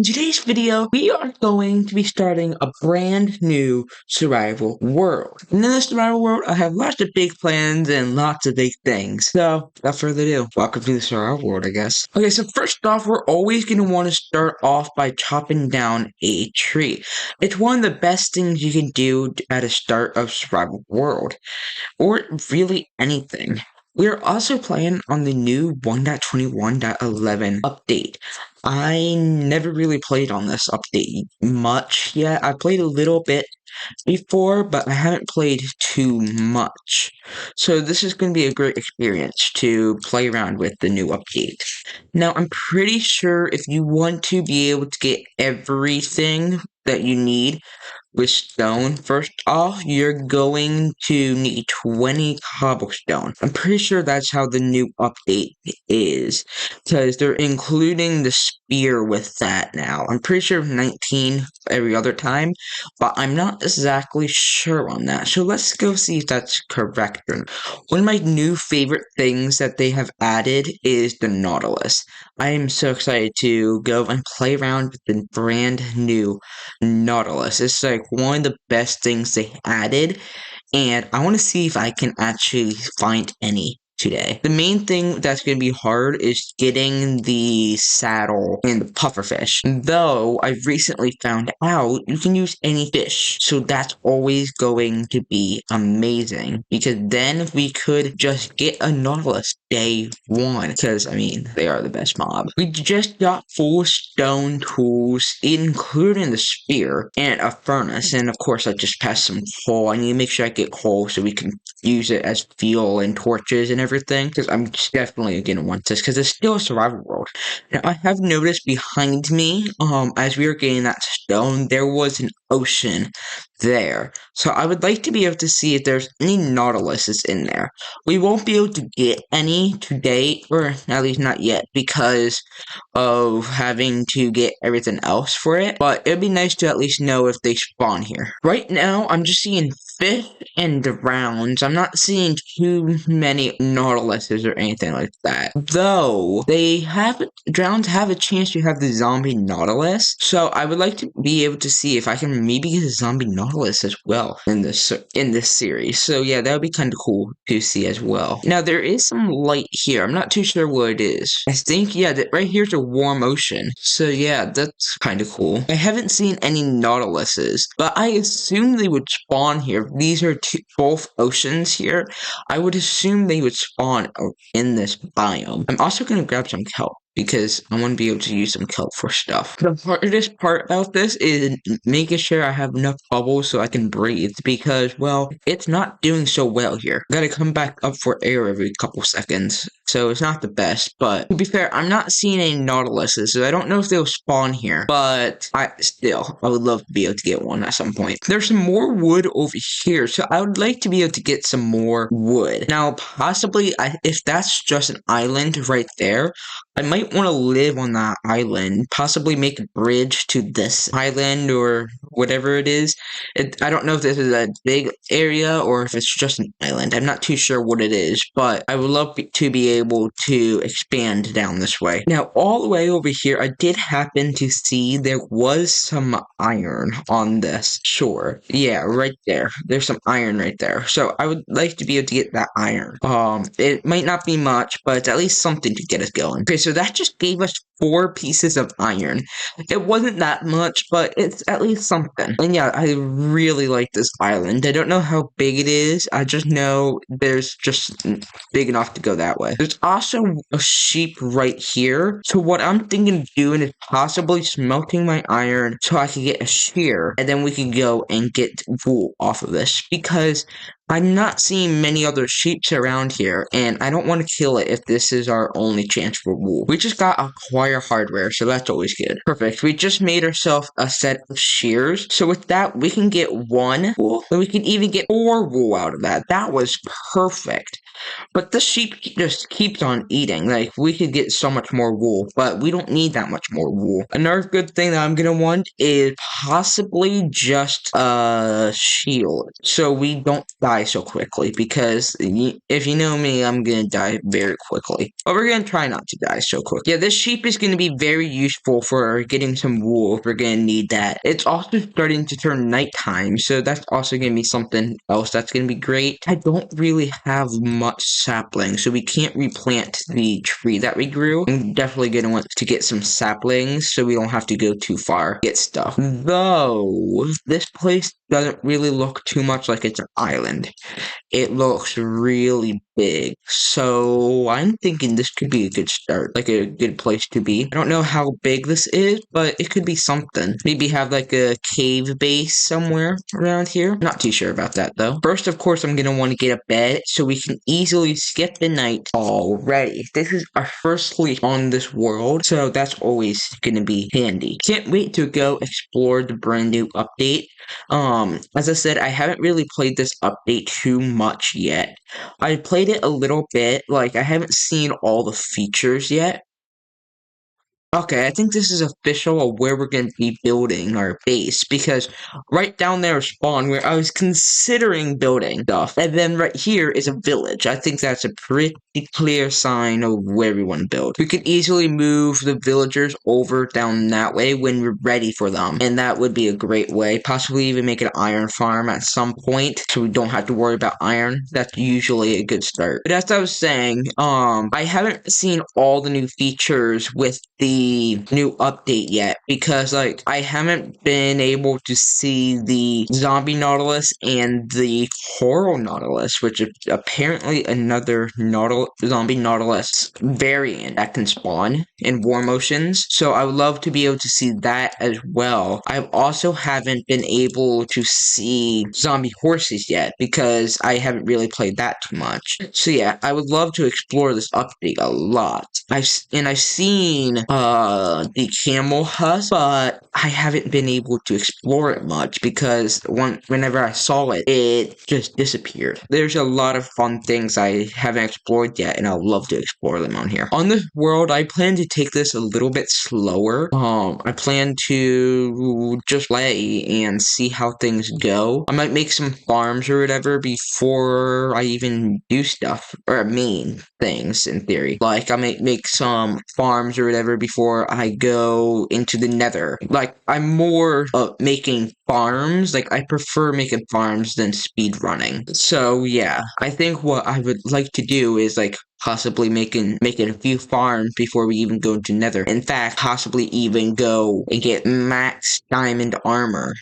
today's video, we are going to be starting a brand new survival world. And in this survival world, I have lots of big plans and lots of big things. So, without further ado, welcome to the survival world, I guess. Okay, so first off, we're always going to want to start off by chopping down a tree. It's one of the best things you can do at a start of survival world, or really anything. We are also playing on the new 1.21.11 update. I never really played on this update much yet. I played a little bit before, but I haven't played too much. So this is going to be a great experience to play around with the new update. Now, I'm pretty sure if you want to be able to get everything that you need with stone, first off, you're going to need 20 cobblestone. I'm pretty sure that's how the new update is, because they're including the spear with that now. I'm pretty sure 19 every other time, but I'm not exactly sure on that. So let's go see if that's correct. One of my new favorite things that they have added is the Nautilus. I am so excited to go and play around with the brand new Nautilus. It's like one of the best things they added, and I want to see if I can actually find any today. The main thing that's going to be hard is getting the saddle and the pufferfish. Though I've recently found out you can use any fish, so that's always going to be amazing, because then we could just get a Nautilus day one, because I mean they are the best mob. We just got full stone tools, including the spear and a furnace, and of course I just passed some coal. I need to make sure I get coal so we can use it as fuel and torches and everything, because I'm definitely gonna want this, because it's still a survival world. Now, I have noticed behind me, as we were getting that stone, there was an ocean there. So I would like to be able to see if there's any Nautiluses in there. We won't be able to get any today, or at least not yet, because of having to get everything else for it, but it'd be nice to at least know if they spawn here. Right now, I'm just seeing fish and drowns. I'm not seeing too many Nautiluses or anything like that. Though, drowns have a chance to have the zombie Nautilus, so I would like to be able to see if I can maybe get a zombie Nautilus as well in this series. So yeah, that would be kind of cool to see as well. Now, there is some light here. I'm not too sure what it is. I think, yeah, that right here's a warm ocean. So yeah, that's kind of cool. I haven't seen any Nautiluses, but I assume they would spawn here. These are both oceans here. I would assume they would spawn in this biome. I'm also going to grab some kelp, because I want to be able to use some kelp for stuff. The hardest part about this is making sure I have enough bubbles so I can breathe, because, well, it's not doing so well here. Gotta come back up for air every couple seconds, so it's not the best. But to be fair, I'm not seeing any Nautiluses, so I don't know if they'll spawn here, but I would love to be able to get one at some point. There's some more wood over here, so I would like to be able to get some more wood. Now, possibly, if that's just an island right there, I might want to live on that island, possibly make a bridge to this island or whatever it is. I don't know if this is a big area or if it's just an island. I'm not too sure what it is, but I would love to be able to expand down this way. Now, all the way over here, I did happen to see there was some iron on this shore. Yeah, right there. There's some iron right there. So I would like to be able to get that iron. It might not be much, but it's at least something to get us going. Okay, so that just gave us 4 pieces of iron. It wasn't that much, but it's at least something. And yeah, I really like this island. I don't know how big it is. I just know there's just big enough to go that way. There's also a sheep right here. So what I'm thinking of doing is possibly smelting my iron so I can get a shear, and then we can go and get wool off of this, because I'm not seeing many other sheep around here, and I don't want to kill it if this is our only chance for wool. We just got acquire hardware, so that's always good. Perfect. We just made ourselves a set of shears, so with that, we can get 1 wool, and we can even get 4 wool out of that. That was perfect. But this sheep just keeps on eating. Like, we could get so much more wool, but we don't need that much more wool. Another good thing that I'm gonna want is possibly just a shield, so we don't die so quickly, because if you know me, I'm gonna die very quickly. But we're gonna try not to die so quick. Yeah, this sheep is gonna be very useful for getting some wool if we're gonna need that. It's also starting to turn nighttime, so that's also gonna be something else that's gonna be great. I don't really have much saplings, so we can't replant the tree that we grew. I'm definitely gonna want to get some saplings so we don't have to go too far to get stuff. Though, this place doesn't really look too much like it's an island. It looks really big, so I'm thinking this could be a good start, like a good place to be. I don't know how big this is, but it could be something. Maybe have like a cave base somewhere around here. Not too sure about that though. First, of course, I'm gonna want to get a bed so we can easily skip the night already. This is our first sleep on this world, so that's always gonna be handy. Can't wait to go explore the brand new update. As I said, I haven't really played this update too much yet. I played it a little bit, like I haven't seen all the features yet. Okay, I think this is official of where we're going to be building our base, because right down there is spawn where I was considering building stuff, and then right here is a village. I think that's a pretty clear sign of where we want to build. We could easily move the villagers over down that way when we're ready for them, and that would be a great way. Possibly even make an iron farm at some point, so we don't have to worry about iron. That's usually a good start. But as I was saying, I haven't seen all the new features with the new update yet, because like I haven't been able to see the zombie nautilus and the coral nautilus, which is apparently another zombie nautilus variant that can spawn in war motions. So I would love to be able to see that as well. I also haven't been able to see zombie horses yet, because I haven't really played that too much. So yeah, I would love to explore this update a lot. I've seen the camel husk, but I haven't been able to explore it much, because whenever I saw it, it just disappeared. There's a lot of fun things I haven't explored yet, and I'd love to explore them on here. On this world, I plan to take this a little bit slower. I plan to just play and see how things go. I might make some farms or whatever before I even do stuff, or main things in theory. Like, I might make some farms or whatever before I go into the nether. Like, I'm more making farms. Like, I prefer making farms than speed running. So yeah, I think what I would like to do is like possibly making a few farms before we even go into nether. In fact, possibly even go and get max diamond armor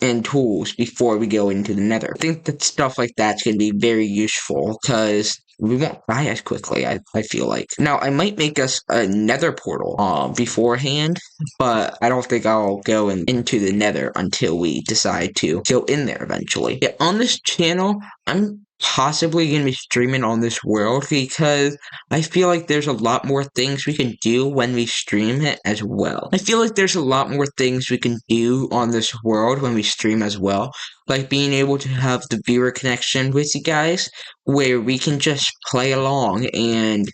and tools before we go into the nether. I think that stuff like that's going to be very useful, because we won't die as quickly, I feel like. Now, I might make us a nether portal beforehand, but I don't think I'll go into the nether until we decide to go in there eventually. Yeah, on this channel, I'm possibly going to be streaming on this world, because I feel like there's a lot more things we can do when we stream it as well. I feel like there's a lot more things we can do on this world when we stream as well, like being able to have the viewer connection with you guys, where we can just play along and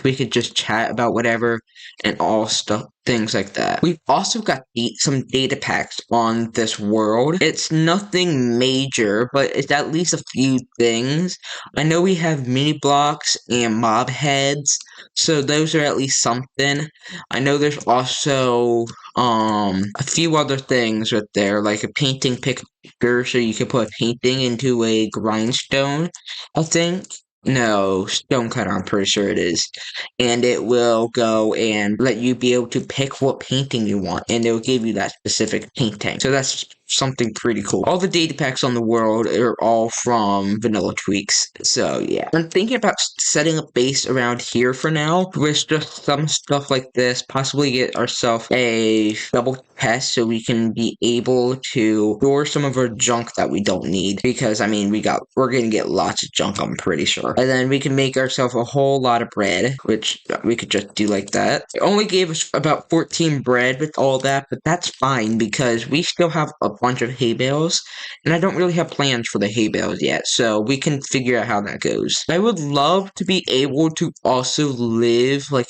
we could just chat about whatever and all stuff, things like that. We've also got some data packs on this world. It's nothing major, but it's at least a few things. I know we have mini blocks and mob heads, so those are at least something. I know there's also a few other things right there, like a painting picture, so you can put a painting into a grindstone, I think. No, Stonecutter, I'm pretty sure it is. And it will go and let you be able to pick what painting you want, and it will give you that specific painting. So that's something pretty cool. All the data packs on the world are all from Vanilla Tweaks. So yeah, I'm thinking about setting a base around here for now with just some stuff like this. Possibly get ourselves a double chest so we can be able to store some of our junk that we don't need. Because I mean, we're gonna get lots of junk, I'm pretty sure. And then we can make ourselves a whole lot of bread, which we could just do like that. It only gave us about 14 bread with all that, but that's fine because we still have a bunch of hay bales, and I don't really have plans for the hay bales yet, so we can figure out how that goes. I would love to be able to also live like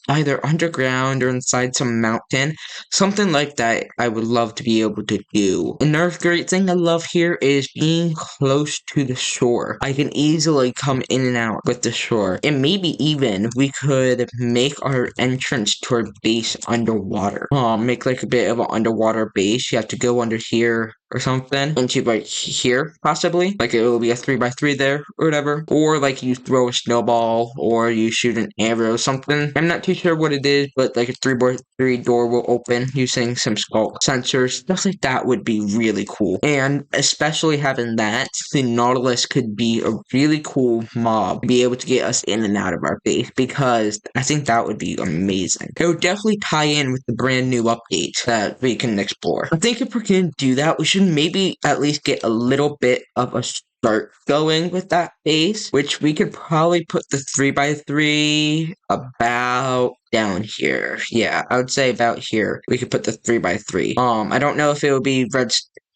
either underground or inside some mountain, something like that. I would love to be able to do. Another great thing I love here is being close to the shore. I can easily come in and out with the shore, and maybe even we could make our entrance to our base underwater. Make like a bit of an underwater base. You have to go under here or something into like here possibly, like it will be a 3x3 there or whatever, or like you throw a snowball or you shoot an arrow or something. I'm not too sure what it is, but like a 3x3 door will open using some sculk sensors. Stuff like that would be really cool, and especially having that, the Nautilus could be a really cool mob to be able to get us in and out of our base, because I think that would be amazing. It would definitely tie in with the brand new updates that we can explore. I think if we're gonna do that, we should maybe at least get a little bit of a start going with that base, which we could probably put the 3x3 about down here. Yeah, I would say about here. We could put the 3x3. I don't know if it would be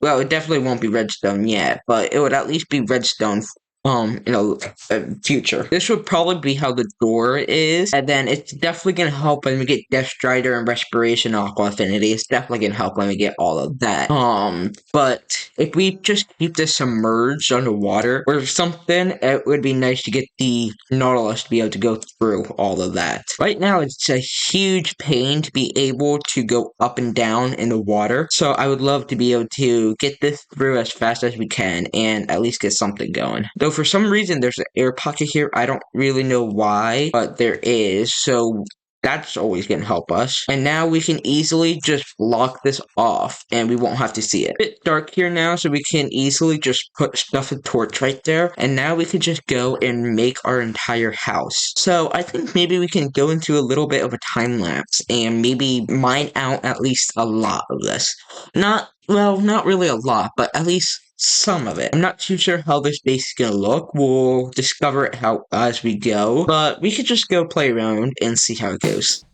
well, it definitely won't be redstone yet, but it would at least be redstone future. This would probably be how the door is, and then it's definitely gonna help when we get Death Strider and Respiration Aqua Affinity. It's definitely gonna help when we get all of that. But if we just keep this submerged underwater or something, it would be nice to get the Nautilus to be able to go through all of that. Right now, it's a huge pain to be able to go up and down in the water, so I would love to be able to get this through as fast as we can and at least get something going. Though for some reason there's an air pocket here. I don't really know why, but there is, so that's always going to help us. And now we can easily just block this off and we won't have to see it. It's a bit dark here now, so we can easily just put stuff in torch right there. And now we can just go and make our entire house. So I think maybe we can go into a little bit of a time lapse and maybe mine out at least a lot of this. Not really a lot, but at least some of it. I'm not too sure how this base is gonna look. We'll discover it as we go, but we could just go play around and see how it goes.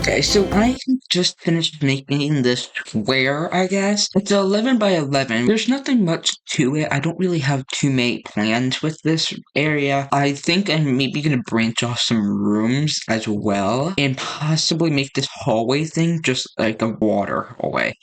Okay, so I just finished making this square, I guess. It's 11 by 11. There's nothing much to it. I don't really have too many plans with this area. I think I'm maybe going to branch off some rooms as well and possibly make this hallway thing just like a water hallway.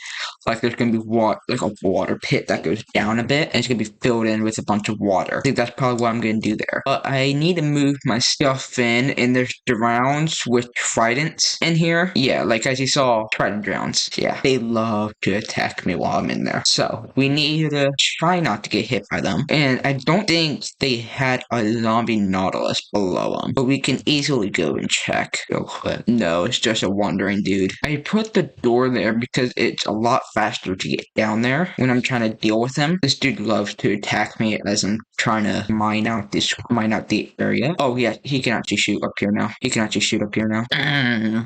Like there's going to be like a water pit that goes down a bit and it's going to be filled in with a bunch of water. I think that's probably what I'm going to do there. But I need to move my stuff in, and there's drowns with tridents in here. Yeah, like as you saw, trident drowns. Yeah, they love to attack me while I'm in there. So we need to try not to get hit by them. And I don't think they had a zombie Nautilus below them, but we can easily go and check real quick. No, it's just a wandering dude. I put the door there because it's a lot faster to get down there when I'm trying to deal with him. This dude loves to attack me as I'm trying to mine out the area. Oh yeah, he can actually shoot up here now.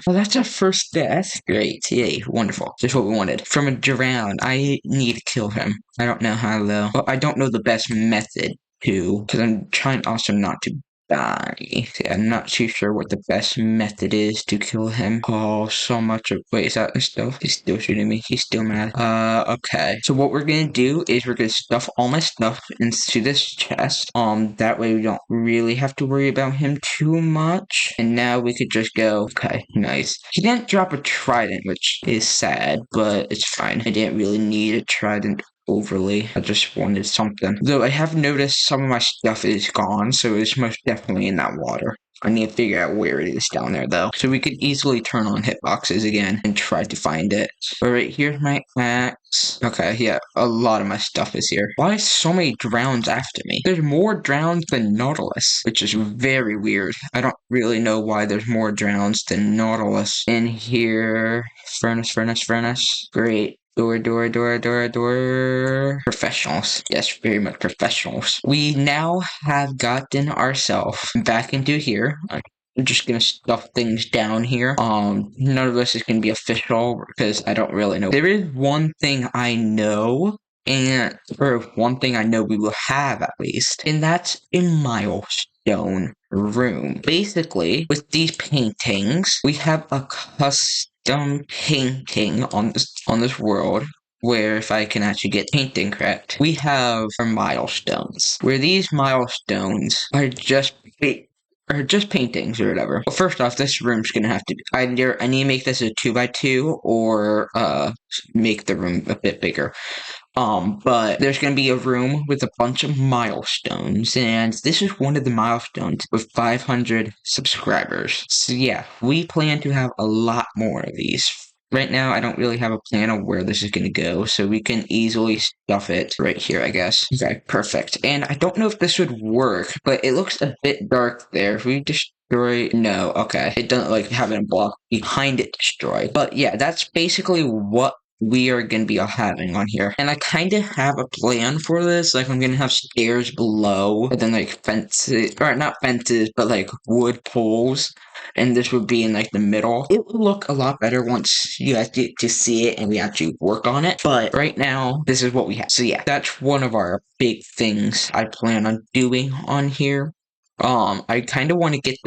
Well, that's our first death. Great. Yay. Wonderful. Just what we wanted. From a drown. I need to kill him. I don't know how though. Well, I don't know the best method to, because I'm trying also not to die. I'm not too sure what the best method is to kill him. Oh, so much of... Wait, is that still? He's still shooting me. He's still mad. Okay. So what we're gonna do is we're gonna stuff all my stuff into this chest. That way we don't really have to worry about him too much. And now we could just go... Okay, nice. He didn't drop a trident, which is sad, but it's fine. I didn't really need a trident overly. I just wanted something. Though I have noticed some of my stuff is gone, so it's most definitely in that water. I need to figure out where it is down there though. So we could easily turn on hitboxes again and try to find it. Alright, here's my axe. Okay, yeah, a lot of my stuff is here. Why so many drowns after me? There's more drowns than Nautilus, which is very weird. I don't really know why there's more drowns than Nautilus in here. Furnace. Great. Door. Professionals. Yes, very much professionals. We now have gotten ourselves back into here. I'm just gonna stuff things down here. None of this is gonna be official because I don't really know. There is one thing I know, or one thing I know we will have at least, and that's a milestone room. Basically, with these paintings, we have a custom painting on this world where if I can actually get painting correct, we have our milestones. Where these milestones are just paintings or whatever. Well, first off, this room's gonna have to be, I need to make this a 2x2 or make the room a bit bigger. But there's gonna be a room with a bunch of milestones, and this is one of the milestones with 500 subscribers. So yeah, we plan to have a lot more of these. Right now, I don't really have a plan of where this is going to go, so we can easily stuff it right here, I guess. Okay, perfect. And I don't know if this would work, but it looks a bit dark there. If we destroy... No, okay. It doesn't like having a block behind it destroyed. But yeah, that's basically what we are going to be having on here. And I kind of have a plan for this. Like, I'm going to have stairs below, and then, like, fences, or not fences, but, like, wood poles. And this would be in, like, the middle. It will look a lot better once you actually to see it and we actually work on it. But right now, this is what we have. So, yeah, that's one of our big things I plan on doing on here. I kind of want to get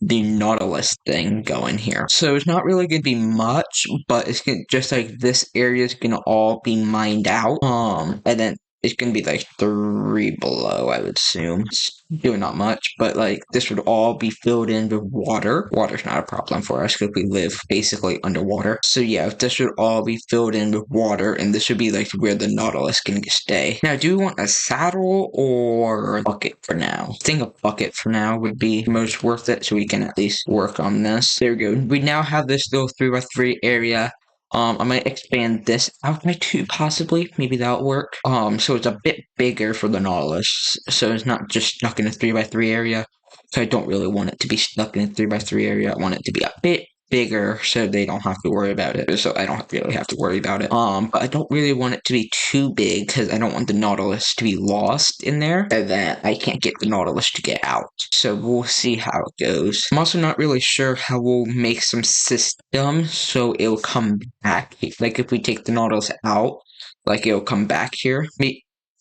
the Nautilus thing going here. So it's not really going to be much, but it's gonna, just like this area is going to all be mined out. And then it's going to be like 3 below, I would assume. It's doing not much, but like this would all be filled in with water. Water's not a problem for us because we live basically underwater. So yeah, this would all be filled in with water, and this would be like where the Nautilus can stay. Now, do we want a saddle or a bucket for now? I think a bucket for now would be most worth it, so we can at least work on this. There we go. We now have this little 3x3 area. I might expand this out by 2, possibly. Maybe that'll work. So it's a bit bigger for the Nautilus. So it's not just stuck in a 3x3 area. So I don't really want it to be stuck in a 3x3 area. I want it to be a bit bigger so they don't have to worry about it. So I don't really have to worry about it. But I don't really want it to be too big because I don't want the Nautilus to be lost in there and then I can't get the Nautilus to get out. So we'll see how it goes. I'm also not really sure how we'll make some systems so it'll come back. Like if we take the Nautilus out, like it'll come back here.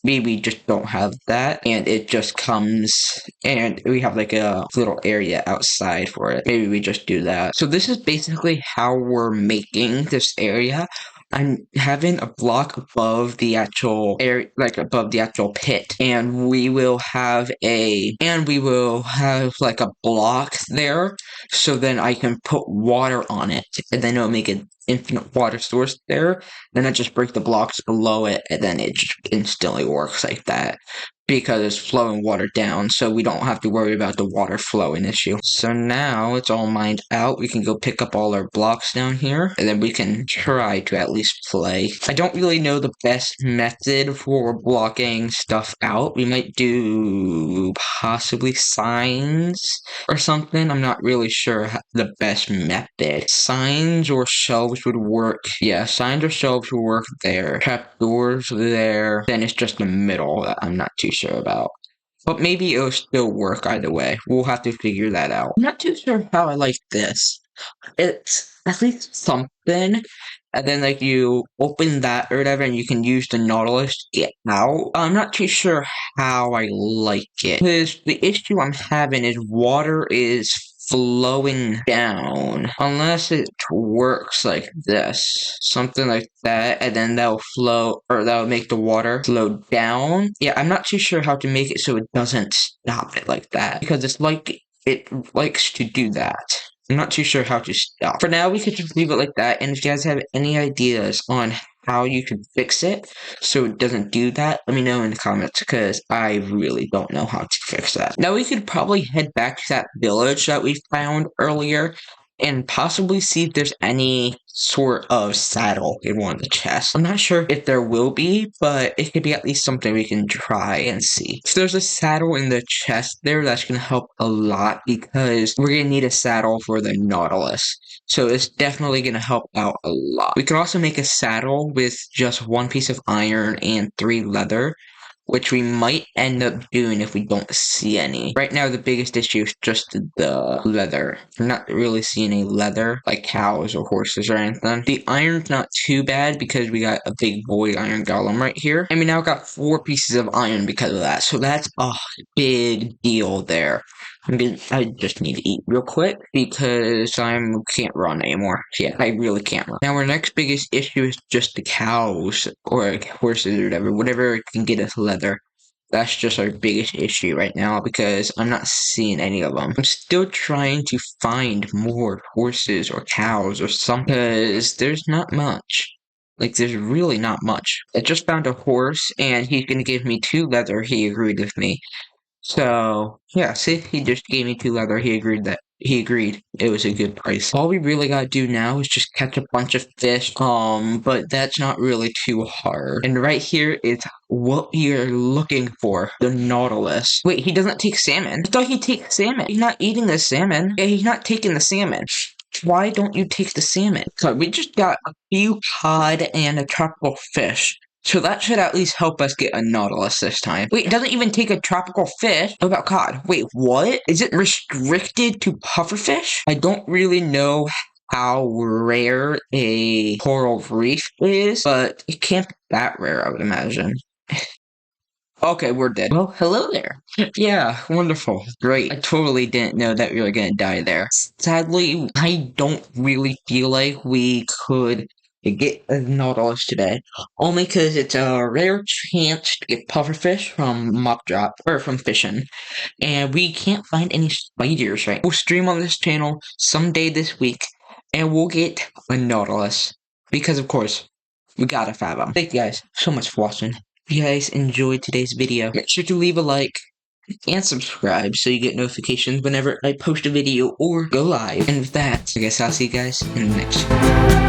Maybe we just don't have that, and it just comes, and we have like a little area outside for it. Maybe we just do that. So this is basically how we're making this area. I'm having a block above the actual area, like above the actual pit, and we will have like a block there, so then I can put water on it, and then it'll make an infinite water source there. Then I just break the blocks below it, and then it just instantly works like that. Because it's flowing water down, so we don't have to worry about the water flowing issue. So now it's all mined out. We can go pick up all our blocks down here, and then we can try to at least play. I don't really know the best method for blocking stuff out. We might do possibly signs or something. I'm not really sure the best method. Signs or shelves would work. Yeah, signs or shelves would work there. Trapdoors there. Then it's just the middle that I'm not too sure about. But maybe it'll still work either way. We'll have to figure that out. I'm not too sure how I like this. It's at least something. And then like you open that or whatever and you can use the Nautilus to get out. I'm not too sure how I like it. Because the issue I'm having is water is flowing down unless it works like this, something like that, and then that'll flow, or that'll make the water flow down. Yeah, I'm not too sure how to make it so it doesn't stop it like that, because it's like it likes to do that. I'm not too sure how to stop. For now, we could just leave it like that, and if you guys have any ideas on how you can fix it so it doesn't do that, let me know in the comments, because I really don't know how to fix that. Now we could probably head back to that village that we found earlier, and possibly see if there's any sort of saddle in one of the chests. I'm not sure if there will be, but it could be at least something we can try and see. If there's a saddle in the chest there, that's going to help a lot because we're going to need a saddle for the Nautilus. So it's definitely going to help out a lot. We can also make a saddle with just 1 piece of iron and 3 leather, which we might end up doing if we don't see any. Right now, the biggest issue is just the leather. We're not really seeing any leather, like cows or horses or anything. The iron's not too bad because we got a big boy iron golem right here. And we now got 4 pieces of iron because of that. So that's a big deal there. I just need to eat real quick because I can't run anymore. Yeah, I really can't run. Now, our next biggest issue is just the cows or horses or whatever can get us leather. That's just our biggest issue right now because I'm not seeing any of them. I'm still trying to find more horses or cows or something because there's not much. Like, there's really not much. I just found a horse and he's gonna give me 2 leather. He agreed with me. So, yeah, see, he just gave me 2 leather. He agreed it was a good price. All we really gotta do now is just catch a bunch of fish, but that's not really too hard. And right here is what we are looking for, the Nautilus. Wait, he doesn't take salmon. I thought he'd take salmon. He's not eating the salmon. Yeah, he's not taking the salmon. Why don't you take the salmon? So we just got a few cod and a tropical fish. So that should at least help us get a Nautilus this time. Wait, it doesn't even take a tropical fish? What about cod? Wait, what? Is it restricted to pufferfish? I don't really know how rare a coral reef is, but it can't be that rare, I would imagine. Okay, we're dead. Well, hello there. Yeah, wonderful. Great. I totally didn't know that we were gonna die there. Sadly, I don't really feel like we could get a Nautilus today, only because it's a rare chance to get pufferfish from mob drop, or from fishing, and we can't find any spiders, right? We'll stream on this channel someday this week, and we'll get a Nautilus, because of course, we gotta find them. Thank you guys so much for watching. If you guys enjoyed today's video, make sure to leave a like and subscribe so you get notifications whenever I post a video or go live. And with that, I guess I'll see you guys in the next one.